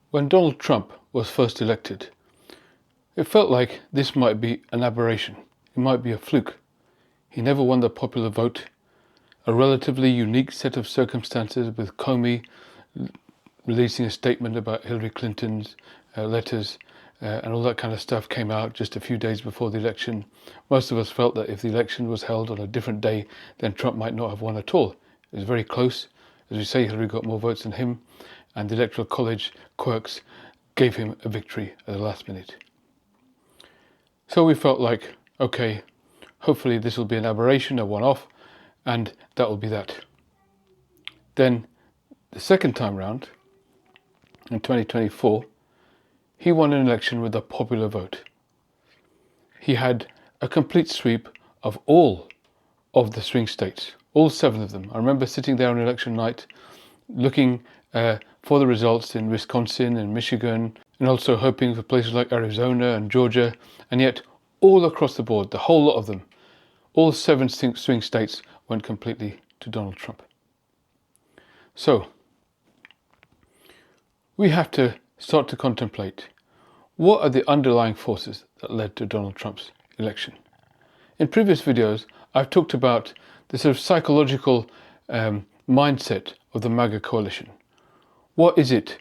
When Donald Trump was first elected, it felt like this might be an aberration. It might be a fluke. He never won the popular vote. A relatively unique set of circumstances, with Comey releasing a statement about Hillary Clinton's letters and all that kind of stuff came out just a few days before the election. Most of us felt that if the election was held on a different day, then Trump might not have won at all. It was very close. As we say, Hillary got more votes than him, and the Electoral College, Quirks, gave him a victory at the last minute. So we felt like, okay, hopefully this will be an aberration, a one-off, and that will be that. Then the second time round, in 2024, he won an election with a popular vote. He had a complete sweep of all of the swing states, all 7 of them. I remember sitting there on election night, looking for the results in Wisconsin and Michigan, and also hoping for places like Arizona and Georgia, and yet all across the board, the whole lot of them, all 7 swing states went completely to Donald Trump. So we have to start to contemplate, what are the underlying forces that led to Donald Trump's election? In previous videos, I've talked about the sort of psychological mindset of the MAGA coalition. What is it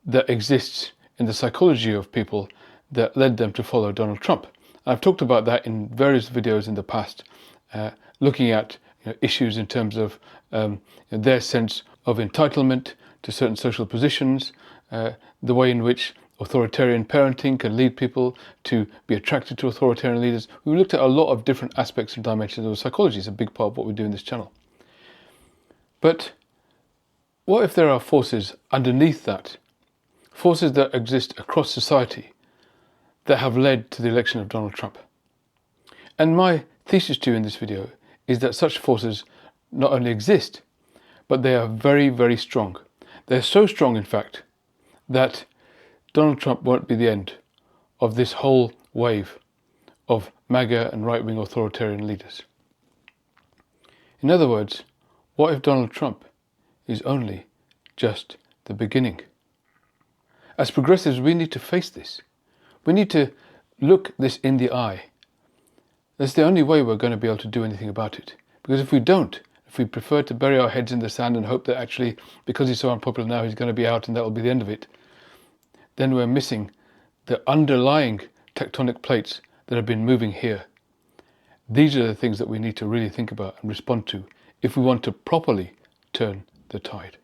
that exists in the psychology of people that led them to follow Donald Trump? I've talked about that in various videos in the past, looking at issues in terms of their sense of entitlement to certain social positions, the way in which authoritarian parenting can lead people to be attracted to authoritarian leaders. We've looked at a lot of different aspects and dimensions of psychology. It's a big part of what we do in this channel. But what if there are forces underneath that, forces that exist across society, that have led to the election of Donald Trump? And my thesis to you in this video is that such forces not only exist, but they are very, very strong. They're so strong, in fact, that Donald Trump won't be the end of this whole wave of MAGA and right-wing authoritarian leaders. In other words, what if Donald Trump is only just the beginning? As progressives, we need to face this. We need to look this in the eye. That's the only way we're going to be able to do anything about it. Because if we don't, if we prefer to bury our heads in the sand and hope that actually, because he's so unpopular now, he's going to be out and that will be the end of it, then we're missing the underlying tectonic plates that have been moving here. These are the things that we need to really think about and respond to if we want to properly turn the tide.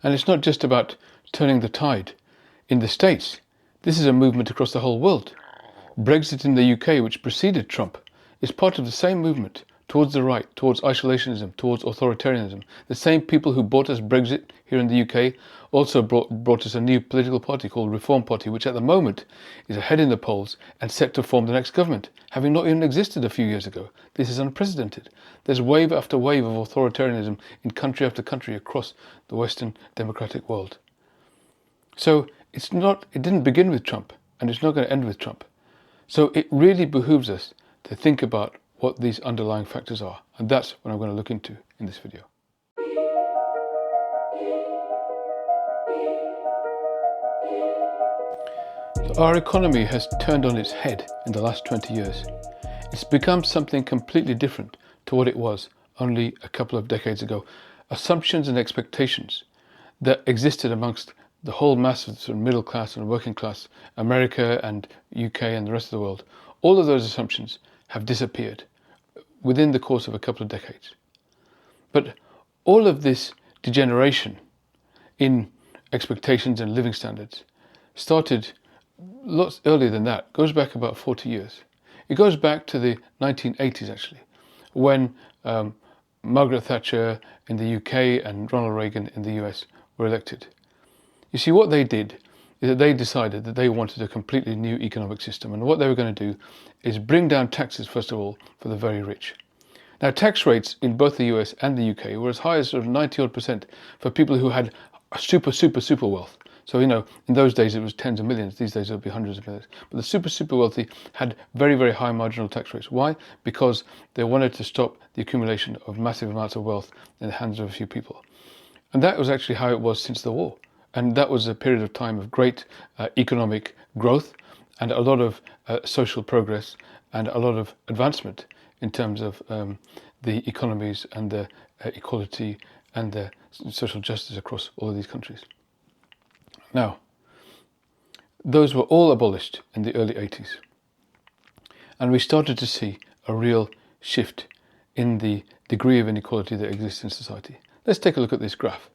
And it's not just about turning the tide in the States. This is a movement across the whole world. Brexit in the UK, which preceded Trump, is part of the same movement towards the right, towards isolationism, towards authoritarianism. The same people who bought us Brexit here in the UK also brought us a new political party called Reform Party, which at the moment is ahead in the polls and set to form the next government, having not even existed a few years ago. This is unprecedented. There's wave after wave of authoritarianism in country after country across the Western democratic world. So it didn't begin with Trump, and it's not going to end with Trump. So it really behooves us to think about what these underlying factors are, and that's what I'm going to look into in this video. So our economy has turned on its head in the last 20 years. It's become something completely different to what it was only a couple of decades ago. Assumptions and expectations that existed amongst the whole mass of sort of middle class and working class, America and UK and the rest of the world, all of those assumptions have disappeared within the course of a couple of decades. But all of this degeneration in expectations and living standards started lots earlier than that. Goes back about 40 years. It goes back to the 1980s actually, when Margaret Thatcher in the UK and Ronald Reagan in the US were elected. You see, what they did is that they decided that they wanted a completely new economic system, and what they were going to do is bring down taxes, first of all, for the very rich. Now, tax rates in both the US and the UK were as high as sort of 90% for people who had a super wealth. So, in those days it was tens of millions. These days it'll be hundreds of millions. But the super wealthy had very high marginal tax rates. Why? Because they wanted to stop the accumulation of massive amounts of wealth in the hands of a few people. And that was actually how it was since the war. And that was a period of time of great economic growth and a lot of social progress and a lot of advancement in terms of the economies and the equality and the social justice across all of these countries. Now, those were all abolished in the early 80s. And we started to see a real shift in the degree of inequality that exists in society. Let's take a look at this graph.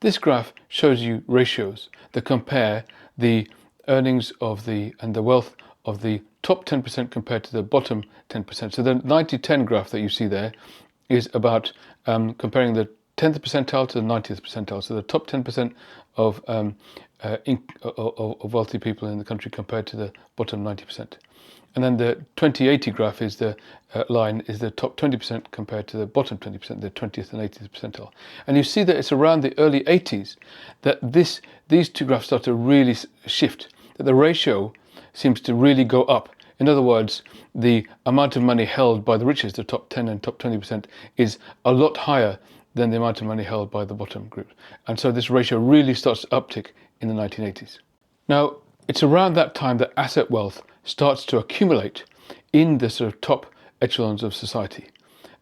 This graph shows you ratios that compare the earnings and the wealth of the top 10% compared to the bottom 10%. So the 90-10 graph that you see there is about comparing the 10th percentile to the 90th percentile. So the top 10% of wealthy people in the country compared to the bottom 90%. And then the 2080 graph is the line is the top 20% compared to the bottom 20%, the 20th and 80th percentile. And you see that it's around the early 80s that these two graphs start to really shift, that the ratio seems to really go up. In other words, the amount of money held by the richest, the top 10 and top 20%, is a lot higher than the amount of money held by the bottom group. And so this ratio really starts to uptick in the 1980s. Now, it's around that time that asset wealth starts to accumulate in the sort of top echelons of society.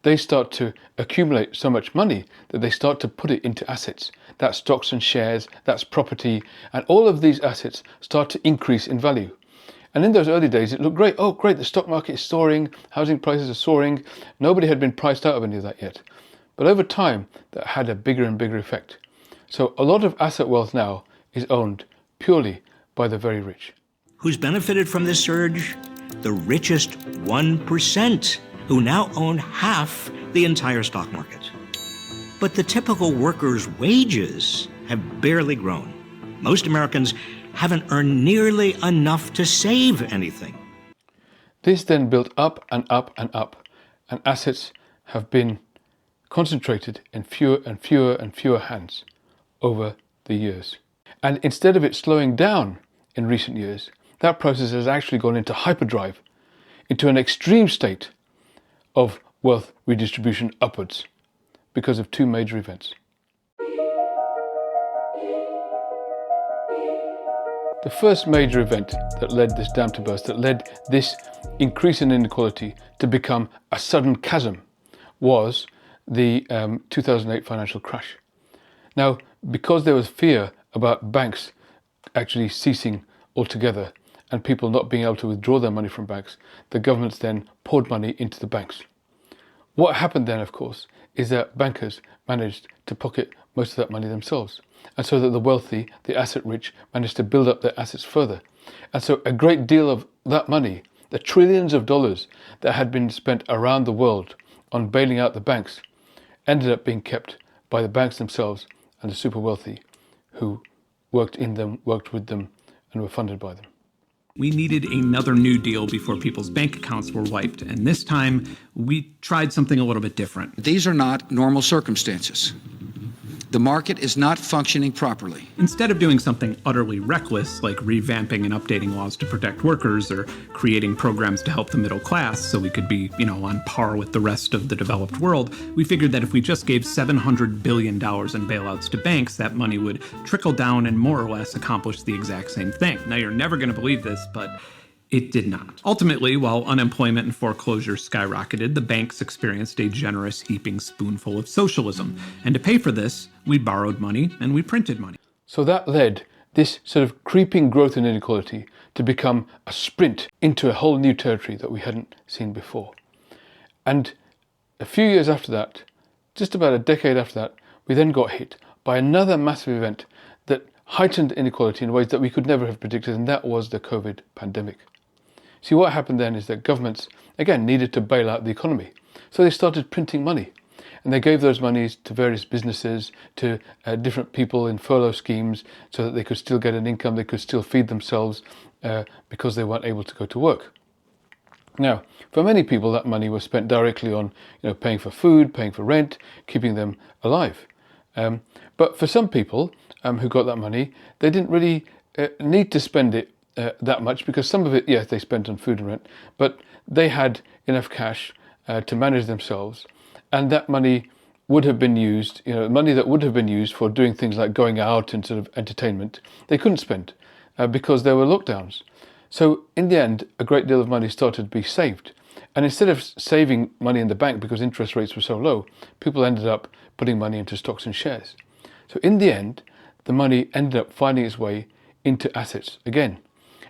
They start to accumulate so much money that they start to put it into assets. That's stocks and shares, that's property, and all of these assets start to increase in value. And in those early days, it looked great. Oh, great, the stock market is soaring, housing prices are soaring. Nobody had been priced out of any of that yet. But over time, that had a bigger and bigger effect. So a lot of asset wealth now is owned purely by the very rich. Who's benefited from this surge? The richest 1%, who now own half the entire stock market. But the typical worker's wages have barely grown. Most Americans haven't earned nearly enough to save anything. This then built up and up and up, and assets have been concentrated in fewer and fewer hands over the years. And instead of it slowing down in recent years, that process has actually gone into hyperdrive, into an extreme state of wealth redistribution upwards because of two major events. The first major event that led this dam to burst, that led this increase in inequality to become a sudden chasm, was the 2008 financial crash. Now, because there was fear about banks actually ceasing altogether and people not being able to withdraw their money from banks, the governments then poured money into the banks. What happened then, of course, is that bankers managed to pocket most of that money themselves. And so that the wealthy, the asset rich, managed to build up their assets further. And so a great deal of that money, the trillions of dollars that had been spent around the world on bailing out the banks, ended up being kept by the banks themselves and the super wealthy who worked in them, worked with them, and were funded by them. We needed another New Deal before people's bank accounts were wiped. And this time, we tried something a little bit different. These are not normal circumstances. The market is not functioning properly. Instead of doing something utterly reckless, like revamping and updating laws to protect workers or creating programs to help the middle class so we could be, on par with the rest of the developed world, we figured that if we just gave $700 billion in bailouts to banks, that money would trickle down and more or less accomplish the exact same thing. Now, you're never going to believe this, but it did not. Ultimately, while unemployment and foreclosure skyrocketed, the banks experienced a generous heaping spoonful of socialism. And to pay for this, we borrowed money and we printed money. So that led this sort of creeping growth in inequality to become a sprint into a whole new territory that we hadn't seen before. And a few years after that, just about a decade after that, we then got hit by another massive event that heightened inequality in ways that we could never have predicted, and that was the COVID pandemic. See, what happened then is that governments, again, needed to bail out the economy. So they started printing money. And they gave those monies to various businesses, to different people in furlough schemes, so that they could still get an income, they could still feed themselves because they weren't able to go to work. Now, for many people, that money was spent directly on paying for food, paying for rent, keeping them alive. But for some people who got that money, they didn't really need to spend it that much, because some of it, yes, they spent on food and rent, but they had enough cash to manage themselves, and that money would have been used, money that would have been used for doing things like going out and sort of entertainment, they couldn't spend because there were lockdowns. So in the end, a great deal of money started to be saved. And instead of saving money in the bank because interest rates were so low, people ended up putting money into stocks and shares. So in the end, the money ended up finding its way into assets again.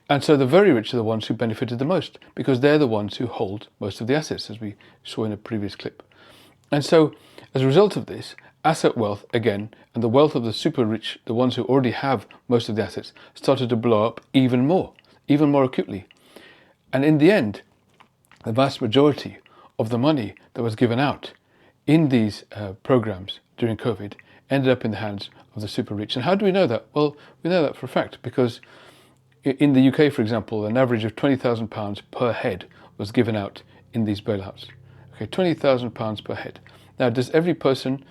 And so the very rich are the ones who benefited the most, because they're the ones who hold most of the assets, as we saw in a previous clip. And so as a result of this, asset wealth again, and the wealth of the super rich, the ones who already have most of the assets, started to blow up even more acutely. And in the end, the vast majority of the money that was given out in these programs during COVID ended up in the hands of the super rich. And how do we know that? Well, we know that for a fact, because in the UK, for example, an average of £20,000 per head was given out in these bailouts. Okay, £20,000 per head. Now, does every person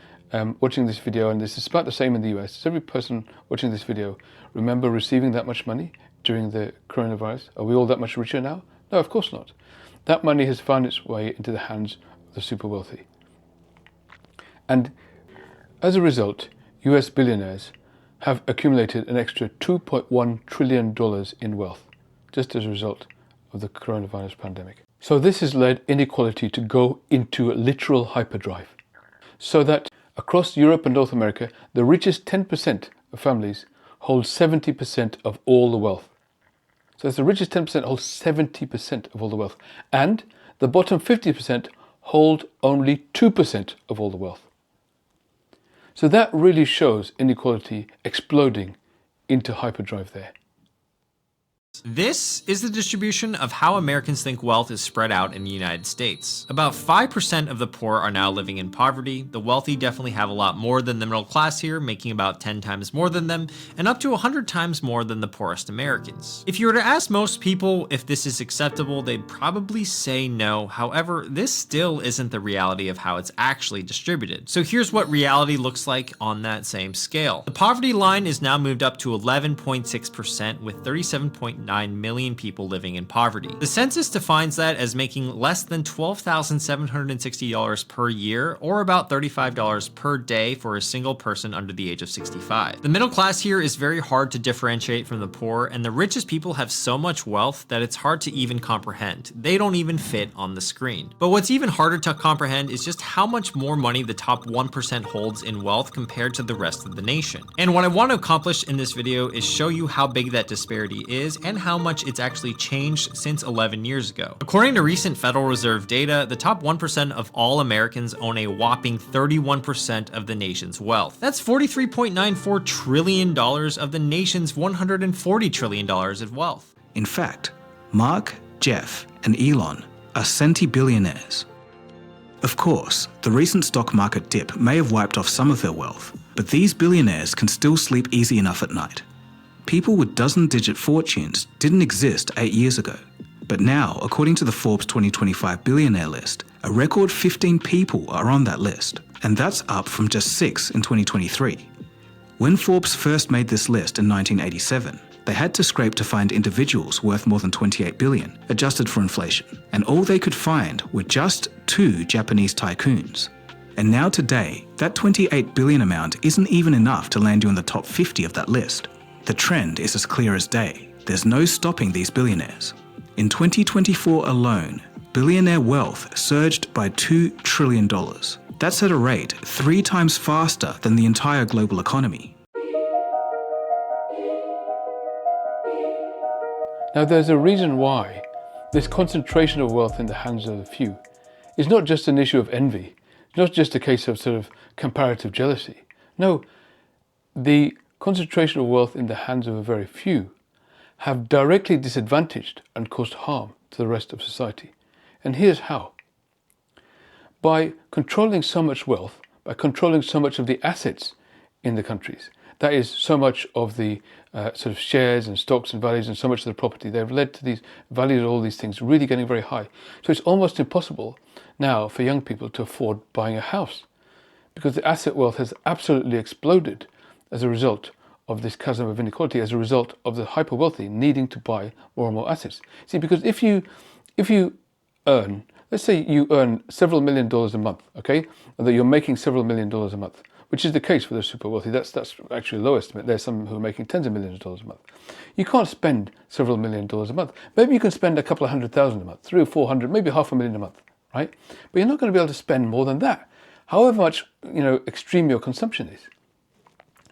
watching this video, and this is about the same in the US, does every person watching this video remember receiving that much money during the coronavirus? Are we all that much richer now? No, of course not. That money has found its way into the hands of the super wealthy. And as a result, US billionaires have accumulated an extra $2.1 trillion in wealth, just as a result of the coronavirus pandemic. So this has led inequality to go into literal hyperdrive, so that across Europe and North America, the richest 10% of families hold 70% of all the wealth. So the richest 10% hold 70% of all the wealth, and the bottom 50% hold only 2% of all the wealth. So that really shows inequality exploding into hyperdrive there. This is the distribution of how Americans think wealth is spread out in the United States. About 5% of the poor are now living in poverty. The wealthy definitely have a lot more than the middle class here, making about 10 times more than them, and up to 100 times more than the poorest Americans. If you were to ask most people if this is acceptable, they'd probably say no. However, this still isn't the reality of how it's actually distributed. So here's what reality looks like on that same scale. The poverty line is now moved up to 11.6%, with 37.9 million people living in poverty. The census defines that as making less than $12,760 per year, or about $35 per day for a single person under the age of 65. The middle class here is very hard to differentiate from the poor, and the richest people have so much wealth that it's hard to even comprehend. They don't even fit on the screen. But what's even harder to comprehend is just how much more money the top 1% holds in wealth compared to the rest of the nation. And what I want to accomplish in this video is show you how big that disparity is and how much it's actually changed since 11 years ago. According to recent Federal Reserve data, the top 1% of all Americans own a whopping 31% of the nation's wealth. That's $43.94 trillion of the nation's $140 trillion of wealth. In fact, Mark, Jeff, and Elon are centibillionaires. Of course, the recent stock market dip may have wiped off some of their wealth, but these billionaires can still sleep easy enough at night. People with dozen-digit fortunes didn't exist 8 years ago. But now, according to the Forbes 2025 billionaire list, a record 15 people are on that list, and that's up from just 6 in 2023. When Forbes first made this list in 1987, they had to scrape to find individuals worth more than $28 billion, adjusted for inflation, and all they could find were just 2 Japanese tycoons. And now today, that $28 billion amount isn't even enough to land you in the top 50 of that list. The trend is as clear as day. There's no stopping these billionaires. In 2024 alone, billionaire wealth surged by $2 trillion. That's at a rate 3 times faster than the entire global economy. Now, there's a reason why this concentration of wealth in the hands of the few is not just an issue of envy. It's not just a case of sort of comparative jealousy. No, the concentration of wealth in the hands of a very few have directly disadvantaged and caused harm to the rest of society. And here's how. By controlling so much wealth, by controlling so much of the assets in the countries, that is, so much of the sort of shares and stocks and values and so much of the property, they've led to these values of all these things really getting very high. So it's almost impossible now for young people to afford buying a house, because the asset wealth has absolutely exploded as a result of this chasm of inequality, as a result of the hyper wealthy needing to buy more and more assets. See, because if you earn, let's say you earn several $1 million a month, okay, and that you're making several $1 million a month, which is the case for the super wealthy. That's actually a low estimate. There's some who are making tens of millions of dollars a month. You can't spend several $1 million a month. Maybe you can spend a couple of $100,000 a month, 300 or 400, maybe $500,000 a month, right? But you're not going to be able to spend more than that, however much extreme your consumption is.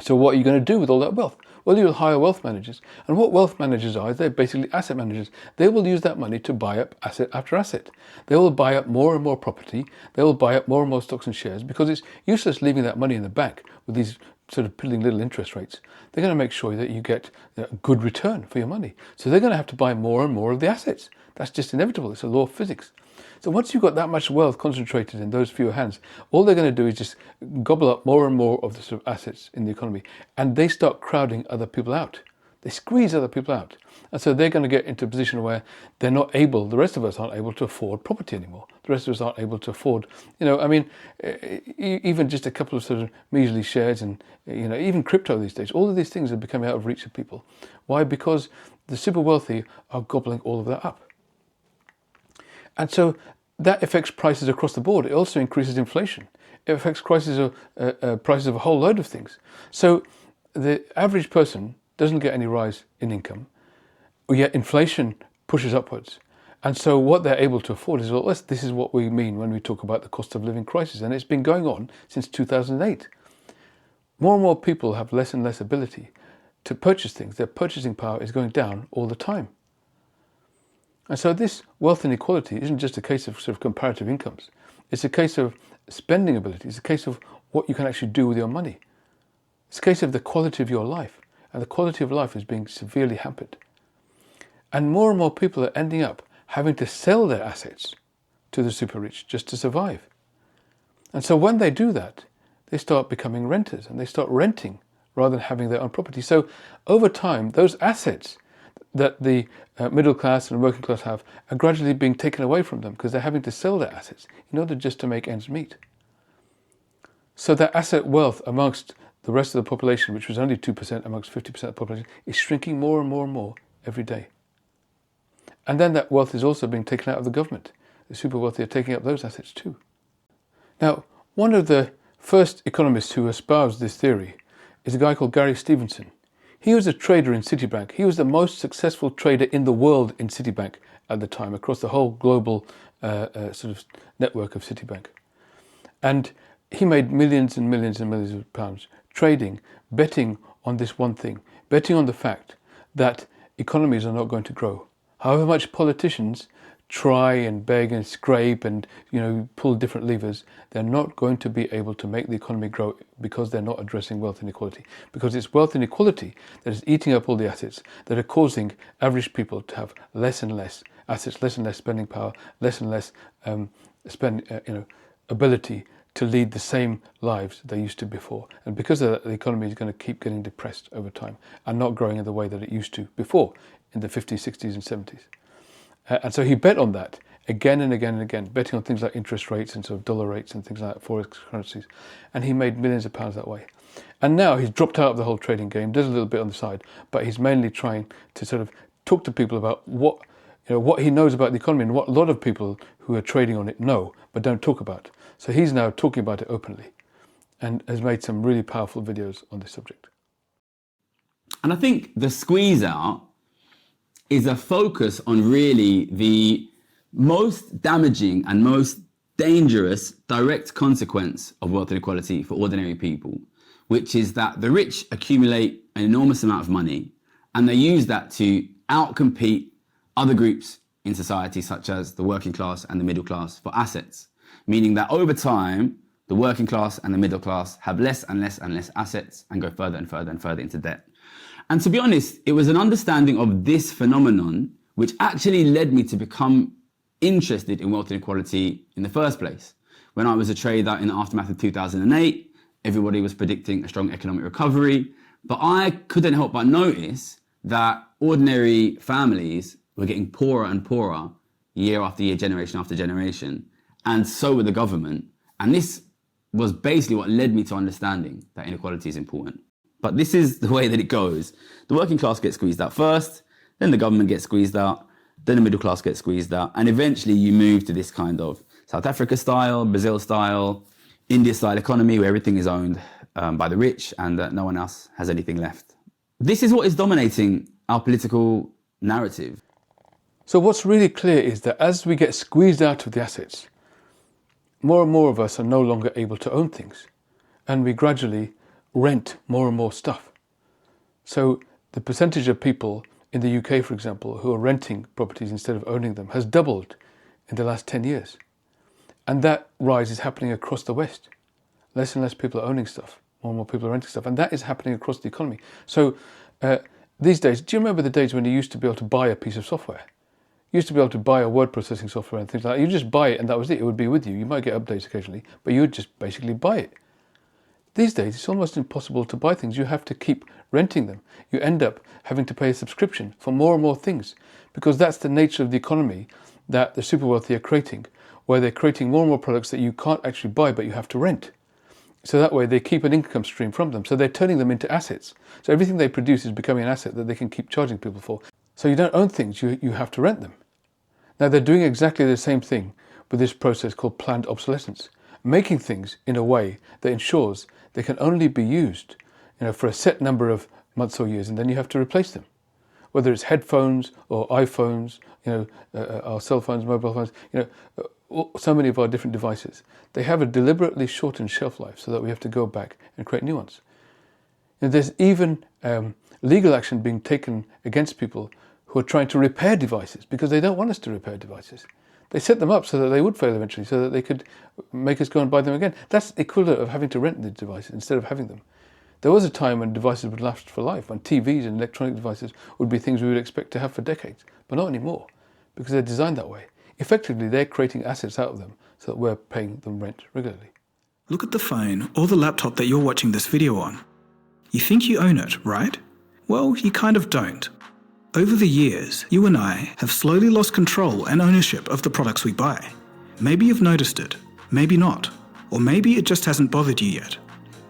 So what are you going to do with all that wealth? Well, you'll hire wealth managers. And what wealth managers are, they're basically asset managers. They will use that money to buy up asset after asset. They will buy up more and more property. They will buy up more and more stocks and shares, because it's useless leaving that money in the bank with these sort of piddling little interest rates. They're going to make sure that you get a good return for your money. So they're going to have to buy more and more of the assets. That's just inevitable. It's a law of physics. So once you've got that much wealth concentrated in those few hands, all they're going to do is just gobble up more and more of the sort of assets in the economy, and they start crowding other people out. They squeeze other people out. And so they're going to get into a position where they're not able, the rest of us aren't able to afford property anymore. The rest of us aren't able to afford, even just a couple of sort of measly shares and, even crypto these days. All of these things are becoming out of reach of people. Why? Because the super wealthy are gobbling all of that up. And so that affects prices across the board. It also increases inflation. It affects prices of a whole load of things. So the average person doesn't get any rise in income, yet inflation pushes upwards. And so what they're able to afford is, well, this is what we mean when we talk about the cost of living crisis. And it's been going on since 2008. More and more people have less and less ability to purchase things. Their purchasing power is going down all the time. And so this wealth inequality isn't just a case of sort of comparative incomes. It's a case of spending ability. It's a case of what you can actually do with your money. It's a case of the quality of your life. And the quality of life is being severely hampered. And more people are ending up having to sell their assets to the super rich just to survive. And so when they do that, they start becoming renters, and they start renting rather than having their own property. So over time, those assets that the middle class and working class have are gradually being taken away from them, because they're having to sell their assets in order just to make ends meet. So that asset wealth amongst the rest of the population, which was only 2% amongst 50% of the population, is shrinking more and more and more every day. And then that wealth is also being taken out of the government. The super wealthy are taking up those assets too. Now, one of the first economists who espoused this theory is a guy called Gary Stevenson. He was a trader in Citibank. He was the most successful trader in the world in Citibank at the time, across the whole global sort of network of Citibank. And he made millions and millions and millions of pounds trading, betting on this one thing, betting on the fact that economies are not going to grow. However much politicians try and beg and scrape and pull different levers, they're not going to be able to make the economy grow, because they're not addressing wealth inequality. Because it's wealth inequality that is eating up all the assets, that are causing average people to have less and less assets, less and less spending power, less and less ability to lead the same lives they used to before. And because of that, the economy is going to keep getting depressed over time and not growing in the way that it used to before in the 50s, 60s and 70s. And so he bet on that again and again and again, betting on things like interest rates and sort of dollar rates and things like that, forex currencies. And he made millions of pounds that way. And now he's dropped out of the whole trading game, does a little bit on the side, but he's mainly trying to sort of talk to people about what he knows about the economy and what a lot of people who are trading on it know, but don't talk about. So he's now talking about it openly and has made some really powerful videos on this subject. And I think the squeeze out is a focus on really the most damaging and most dangerous direct consequence of wealth inequality for ordinary people, which is that the rich accumulate an enormous amount of money and they use that to outcompete other groups in society, such as the working class and the middle class, for assets, meaning that over time, the working class and the middle class have less and less and less assets and go further and further and further into debt. And to be honest, it was an understanding of this phenomenon which actually led me to become interested in wealth inequality in the first place. When I was a trader in the aftermath of 2008, everybody was predicting a strong economic recovery, but I couldn't help but notice that ordinary families were getting poorer and poorer year after year, generation after generation, and so were the government. And this was basically what led me to understanding that inequality is important. But this is the way that it goes. The working class gets squeezed out first, then the government gets squeezed out, then the middle class gets squeezed out, and eventually you move to this kind of South Africa style, Brazil style, India style economy where everything is owned by the rich and no one else has anything left. This is what is dominating our political narrative. So what's really clear is that as we get squeezed out of the assets, more and more of us are no longer able to own things, and we gradually rent more and more stuff. So the percentage of people in the UK, for example, who are renting properties instead of owning them has doubled in the last 10 years. And that rise is happening across the West. Less and less people are owning stuff, more and more people are renting stuff, and that is happening across the economy. So these days, do you remember the days when you used to be able to buy a piece of software? You used to be able to buy a word processing software and things like that. You just buy it and that was it. It would be with you. You might get updates occasionally, but you would just basically buy it. These days, it's almost impossible to buy things. You have to keep renting them. You end up having to pay a subscription for more and more things because that's the nature of the economy that the super wealthy are creating, where they're creating more and more products that you can't actually buy, but you have to rent. So that way they keep an income stream from them. So they're turning them into assets. So everything they produce is becoming an asset that they can keep charging people for. So you don't own things, you have to rent them. Now they're doing exactly the same thing with this process called planned obsolescence, making things in a way that ensures they can only be used, for a set number of months or years, and then you have to replace them. Whether it's headphones or iPhones, our cell phones, mobile phones, so many of our different devices, they have a deliberately shortened shelf life so that we have to go back and create new ones. There's even legal action being taken against people who are trying to repair devices because they don't want us to repair devices. They set them up so that they would fail eventually, so that they could make us go and buy them again. That's the equivalent of having to rent the devices instead of having them. There was a time when devices would last for life, when TVs and electronic devices would be things we would expect to have for decades, but not anymore, because they're designed that way. Effectively, they're creating assets out of them so that we're paying them rent regularly. Look at the phone or the laptop that you're watching this video on. You think you own it, right? Well, you kind of don't. Over the years, you and I have slowly lost control and ownership of the products we buy. Maybe you've noticed it, maybe not, or maybe it just hasn't bothered you yet.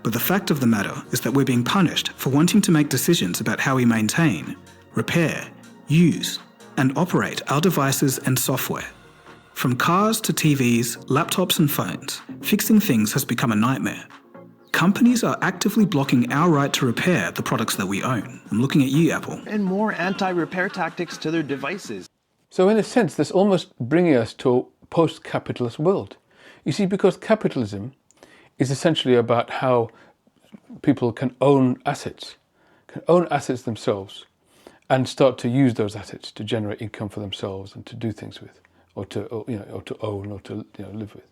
But the fact of the matter is that we're being punished for wanting to make decisions about how we maintain, repair, use, and operate our devices and software. From cars to TVs, laptops and phones, fixing things has become a nightmare. Companies are actively blocking our right to repair the products that we own. I'm looking at you, Apple. And more anti-repair tactics to their devices. So in a sense, that's almost bringing us to a post-capitalist world. You see, because capitalism is essentially about how people can own assets themselves and start to use those assets to generate income for themselves and to do things with, or to own or to live with.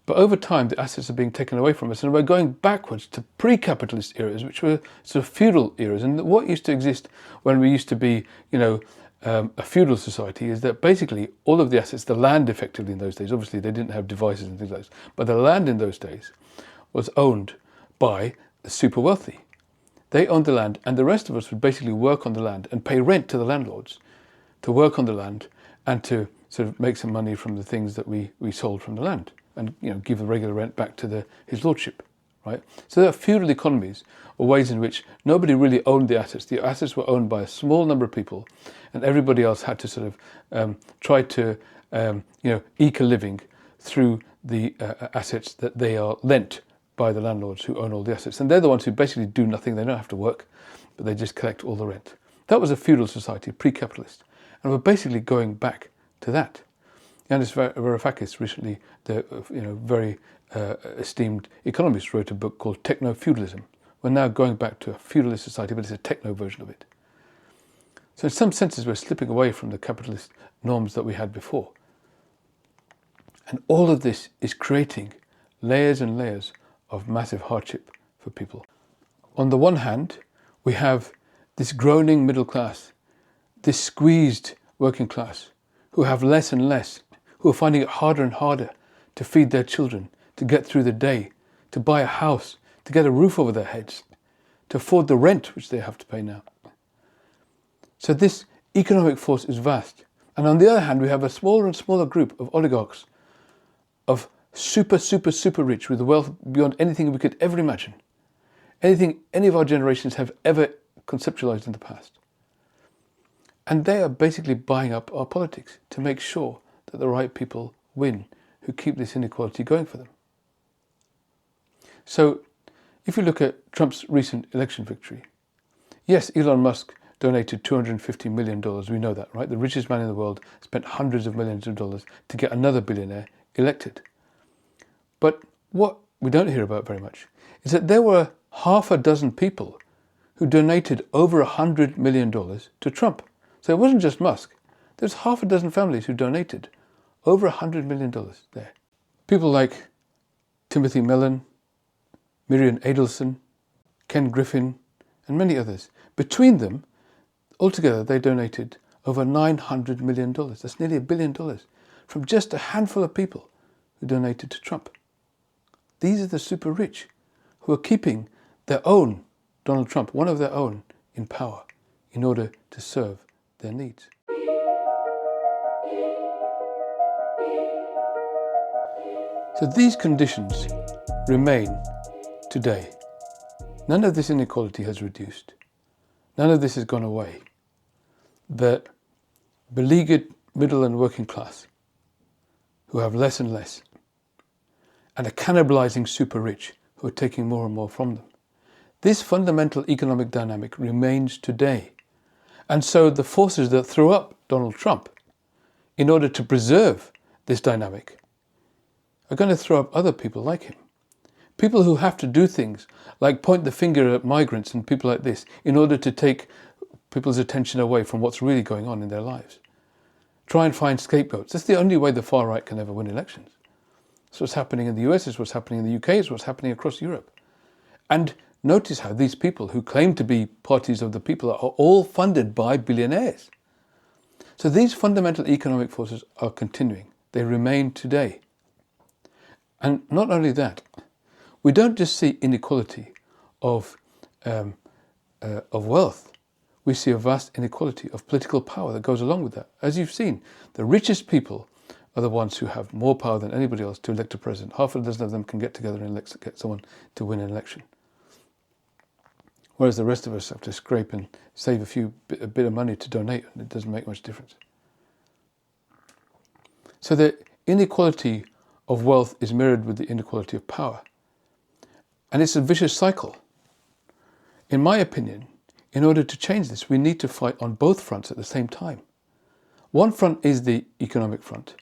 But over time, the assets are being taken away from us, and we're going backwards to pre-capitalist eras, which were sort of feudal eras. And what used to exist when we used to be, a feudal society is that basically all of the assets, the land effectively in those days, obviously they didn't have devices and things like this, but the land in those days was owned by the super wealthy. They owned the land, and the rest of us would basically work on the land and pay rent to the landlords to work on the land and to sort of make some money from the things that we sold from the land, and give the regular rent back to his lordship, right? So there are feudal economies, or ways in which nobody really owned the assets. The assets were owned by a small number of people, and everybody else had to sort of try to eke a living through the assets that they are lent by the landlords who own all the assets. And they're the ones who basically do nothing. They don't have to work, but they just collect all the rent. That was a feudal society, pre-capitalist, and we're basically going back to that. Yanis Varoufakis recently, the very esteemed economist, wrote a book called Techno-feudalism. We're now going back to a feudalist society, but it's a techno version of it. So in some senses, we're slipping away from the capitalist norms that we had before. And all of this is creating layers and layers of massive hardship for people. On the one hand, we have this groaning middle class, this squeezed working class, who have less and less, who are finding it harder and harder to feed their children, to get through the day, to buy a house, to get a roof over their heads, to afford the rent which they have to pay now. So this economic force is vast. And on the other hand, we have a smaller and smaller group of oligarchs, of super, super, super rich with wealth beyond anything we could ever imagine, anything any of our generations have ever conceptualized in the past. And they are basically buying up our politics to make sure that the right people win, who keep this inequality going for them. So if you look at Trump's recent election victory, yes, Elon Musk donated $250 million. We know that, right? The richest man in the world spent hundreds of millions of dollars to get another billionaire elected. But what we don't hear about very much is that there were half a dozen people who donated over $100 million to Trump. So it wasn't just Musk. There's half a dozen families who donated over $100 million there. People like Timothy Mellon, Miriam Adelson, Ken Griffin, and many others. Between them, altogether, they donated over $900 million. That's nearly $1 billion from just a handful of people who donated to Trump. These are the super rich who are keeping their own Donald Trump, one of their own, in power in order to serve their needs. So these conditions remain today. None of this inequality has reduced. None of this has gone away. The beleaguered middle and working class, who have less and less, and a cannibalizing super rich who are taking more and more from them. This fundamental economic dynamic remains today. And so the forces that threw up Donald Trump in order to preserve this dynamic are going to throw up other people like him. People who have to do things like point the finger at migrants and people like this in order to take people's attention away from what's really going on in their lives. Try and find scapegoats. That's the only way the far right can ever win elections. It's what's happening in the US, it's what's happening in the UK, it's what's happening across Europe. And notice how these people who claim to be parties of the people are all funded by billionaires. So these fundamental economic forces are continuing. They remain today. And not only that, we don't just see inequality of wealth. We see a vast inequality of political power that goes along with that. As you've seen, the richest people are the ones who have more power than anybody else to elect a president. Half a dozen of them can get together and get someone to win an election. Whereas the rest of us have to scrape and save a bit of money to donate, and it doesn't make much difference. So the inequality of wealth is mirrored with the inequality of power. And it's a vicious cycle. In my opinion, in order to change this, we need to fight on both fronts at the same time. One front is the economic front,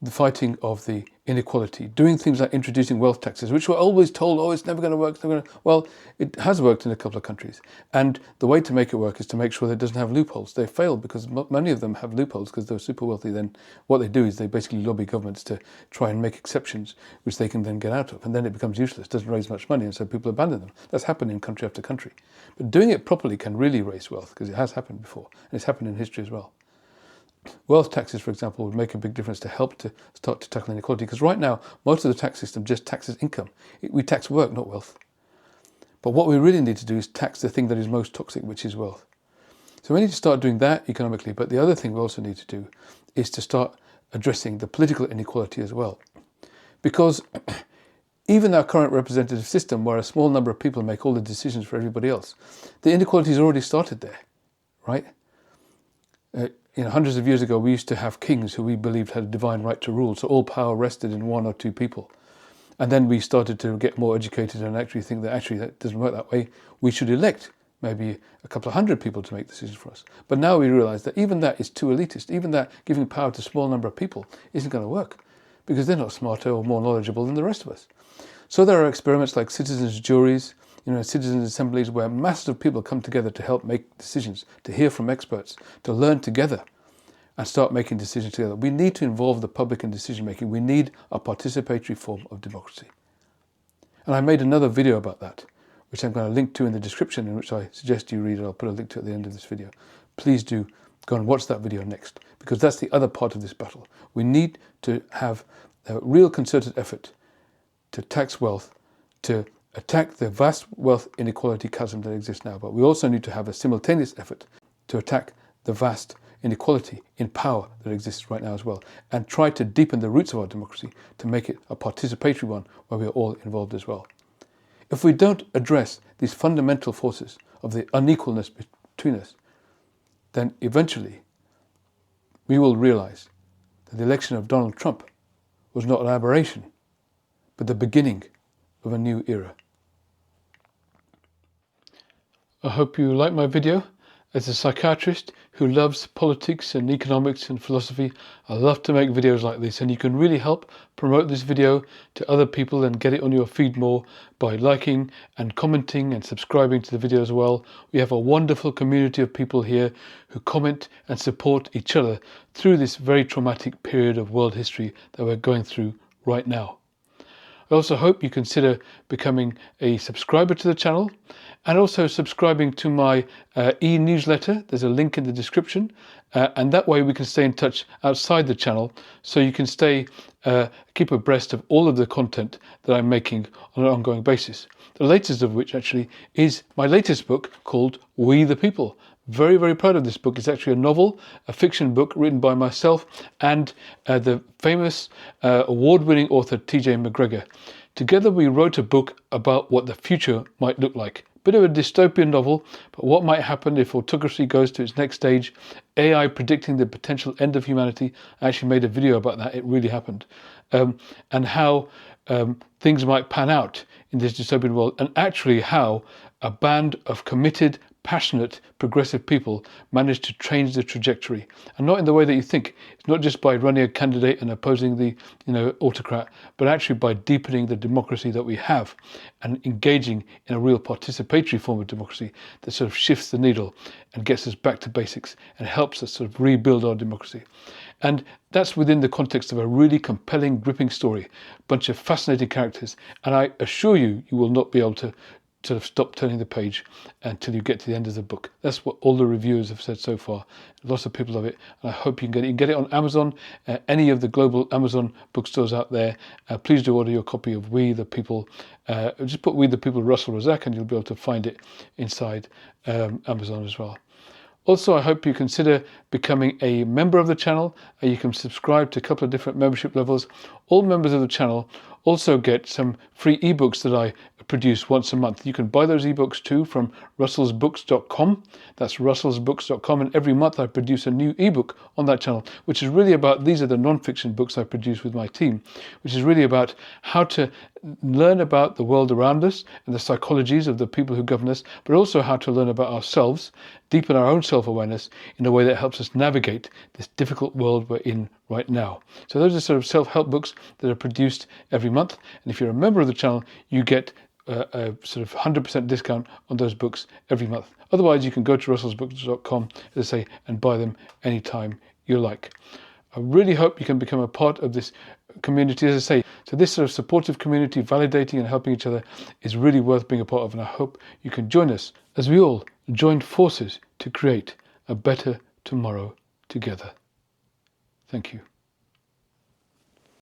the fighting of the inequality, doing things like introducing wealth taxes, which we're always told, oh, it's never going to work. It's never going to... Well, it has worked in a couple of countries. And the way to make it work is to make sure that it doesn't have loopholes. They fail because many of them have loopholes because they're super wealthy. Then what they do is they basically lobby governments to try and make exceptions, which they can then get out of. And then it becomes useless, doesn't raise much money, and so people abandon them. That's happened in country after country. But doing it properly can really raise wealth, because it has happened before, and it's happened in history as well. Wealth taxes, for example, would make a big difference to help to start to tackle inequality, because right now, most of the tax system just taxes income. We tax work, not wealth. But what we really need to do is tax the thing that is most toxic, which is wealth. So we need to start doing that economically, but the other thing we also need to do is to start addressing the political inequality as well. Because even our current representative system, where a small number of people make all the decisions for everybody else, the inequality has already started there, right? Hundreds of years ago, we used to have kings who we believed had a divine right to rule, so all power rested in one or two people. And then we started to get more educated and actually think that actually that doesn't work that way. We should elect maybe a couple of hundred people to make decisions for us. But now we realize that even that is too elitist. Even that giving power to a small number of people isn't going to work, because they're not smarter or more knowledgeable than the rest of us. So there are experiments like citizens' juries, citizens' assemblies, where masses of people come together to help make decisions, to hear from experts, to learn together and start making decisions together. We need to involve the public in decision making. We need a participatory form of democracy. And I made another video about that, which I'm going to link to in the description, in which I suggest you read it. I'll put a link to it at the end of this video. Please do go and watch that video next, because that's the other part of this battle. We need to have a real concerted effort to tax wealth, to attack the vast wealth inequality chasm that exists now. But we also need to have a simultaneous effort to attack the vast inequality in power that exists right now as well, and try to deepen the roots of our democracy to make it a participatory one where we are all involved as well. If we don't address these fundamental forces of the unequalness between us, then eventually we will realize that the election of Donald Trump was not an aberration, but the beginning of a new era. I hope you like my video. As a psychiatrist who loves politics and economics and philosophy, I love to make videos like this, and you can really help promote this video to other people and get it on your feed more by liking and commenting and subscribing to the video as well. We have a wonderful community of people here who comment and support each other through this very traumatic period of world history that we're going through right now. I also hope you consider becoming a subscriber to the channel and also subscribing to my e-newsletter. There's a link in the description, and that way we can stay in touch outside the channel, so you can keep abreast of all of the content that I'm making on an ongoing basis. The latest of which actually is my latest book called We the People. Very, very proud of this book. It's actually a novel, a fiction book written by myself and the famous award-winning author T.J. McGregor. Together we wrote a book about what the future might look like. Bit of a dystopian novel, but what might happen if autocracy goes to its next stage, AI predicting the potential end of humanity. I actually made a video about that, it really happened. And how things might pan out in this dystopian world, and actually how a band of committed, passionate, progressive people managed to change the trajectory, and not in the way that you think. It's not just by running a candidate and opposing the autocrat, but actually by deepening the democracy that we have and engaging in a real participatory form of democracy that sort of shifts the needle and gets us back to basics and helps us sort of rebuild our democracy. And that's within the context of a really compelling, gripping story, a bunch of fascinating characters, and I assure you, you will not be able to sort of stop turning the page until you get to the end of the book. That's what all the reviewers have said so far. Lots of people love it, and I hope you can get it. You can get it on Amazon, any of the global Amazon bookstores out there. Please do order your copy of We the People. Just put We the People Russell Razak and you'll be able to find it inside Amazon as well. Also, I hope you consider becoming a member of the channel. You can subscribe to a couple of different membership levels. All members of the channel also get some free ebooks that I produce once a month. You can buy those ebooks too from russellsbooks.com. That's russellsbooks.com, and every month I produce a new ebook on that channel, which is really about, these are the non-fiction books I produce with my team, which is really about how to learn about the world around us and the psychologies of the people who govern us, but also how to learn about ourselves, deepen our own self-awareness in a way that helps us navigate this difficult world we're in right now. So those are sort of self-help books that are produced every month, and if you're a member of the channel, you get a sort of 100% discount on those books every month. Otherwise, you can go to russellsbooks.com, as I say, and buy them anytime you like. I really hope you can become a part of this community, as I say. So this sort of supportive community, validating and helping each other, is really worth being a part of, and I hope you can join us as we all join forces to create a better tomorrow together. Thank you.